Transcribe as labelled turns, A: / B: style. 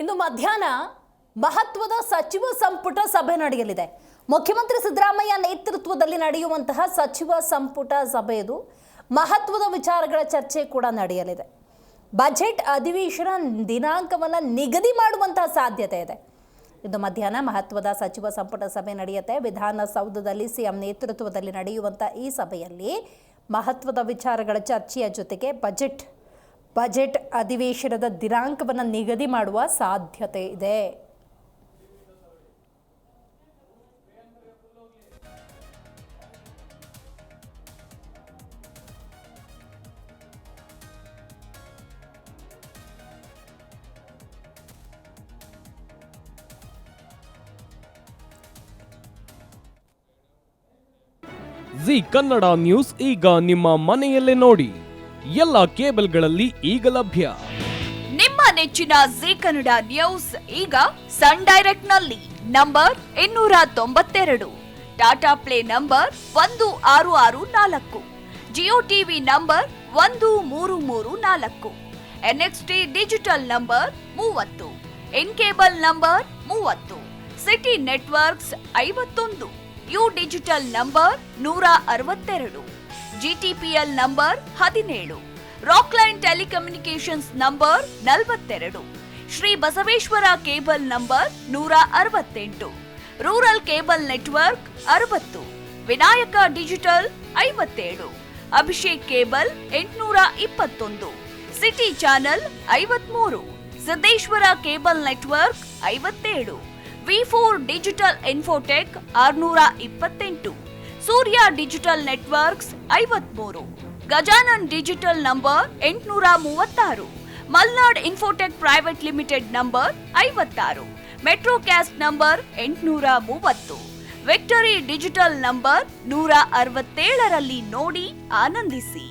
A: ಇಂದು ಮಧ್ಯಾಹ್ನ ಮಹತ್ವದ ಸಚಿವ ಸಂಪುಟ ಸಭೆ ನಡೆಯಲಿದೆ. ಮುಖ್ಯಮಂತ್ರಿ ಸಿದ್ದರಾಮಯ್ಯ ನೇತೃತ್ವದಲ್ಲಿ ನಡೆಯುವಂತಹ ಸಚಿವ ಸಂಪುಟ ಸಭೆಯದು ಮಹತ್ವದ ವಿಚಾರಗಳ ಚರ್ಚೆ ಕೂಡ ನಡೆಯಲಿದೆ. ಬಜೆಟ್ ಅಧಿವೇಶನ ದಿನಾಂಕವನ್ನು ನಿಗದಿ ಮಾಡುವಂತಹ ಸಾಧ್ಯತೆ ಇದೆ. ಇಂದು ಮಧ್ಯಾಹ್ನ ಮಹತ್ವದ ಸಚಿವ ಸಂಪುಟ ಸಭೆ ನಡೆಯುತ್ತೆ. ವಿಧಾನಸೌಧದಲ್ಲಿ ಸಿಎಂ ನೇತೃತ್ವದಲ್ಲಿ ನಡೆಯುವಂಥ ಈ ಸಭೆಯಲ್ಲಿ ಮಹತ್ವದ ವಿಚಾರಗಳ ಚರ್ಚೆಯ ಜೊತೆಗೆ ಬಜೆಟ್ ಅಧಿವೇಶನದ ದಿನಾಂಕವನ್ನು ನಿಗದಿ ಮಾಡುವ ಸಾಧ್ಯತೆ ಇದೆ.
B: ಜಿ ಕನ್ನಡ ನ್ಯೂಸ್ ಈಗ ನಿಮ್ಮ ಮನೆಯಲ್ಲೇ ನೋಡಿ. ಎಲ್ಲ ಕೇಬಲ್ಗಳಲ್ಲಿ ಈಗ ಲಭ್ಯ.
C: ನಿಮ್ಮ ನೆಚ್ಚಿನ ಜಿ ಕನ್ನಡ ನ್ಯೂಸ್ ಈಗ ಸನ್ ಡೈರೆಕ್ಟ್ ನಲ್ಲಿ number 292, Tata Play number 1664, Jio TV number 1334, NXT digital number 30, N cable number 30, city networks 51, U digital number 162, GTPL number 17, Rockline telecommunications number 42, Shri Basaveshwara cable number 168, rural cable network 60, Vinayaka digital 57, Abhishek cable 821, city channel 53, Siddeshwara cable network 57, ವಿ4 digital infotech 628, Surya digital networks 53, Gajanan digital number 836, Malnad infotech private limited number 56, Metrocast number 830, victory digital number 167ರಲ್ಲಿ ನೋಡಿ ಆನಂದಿಸಿ.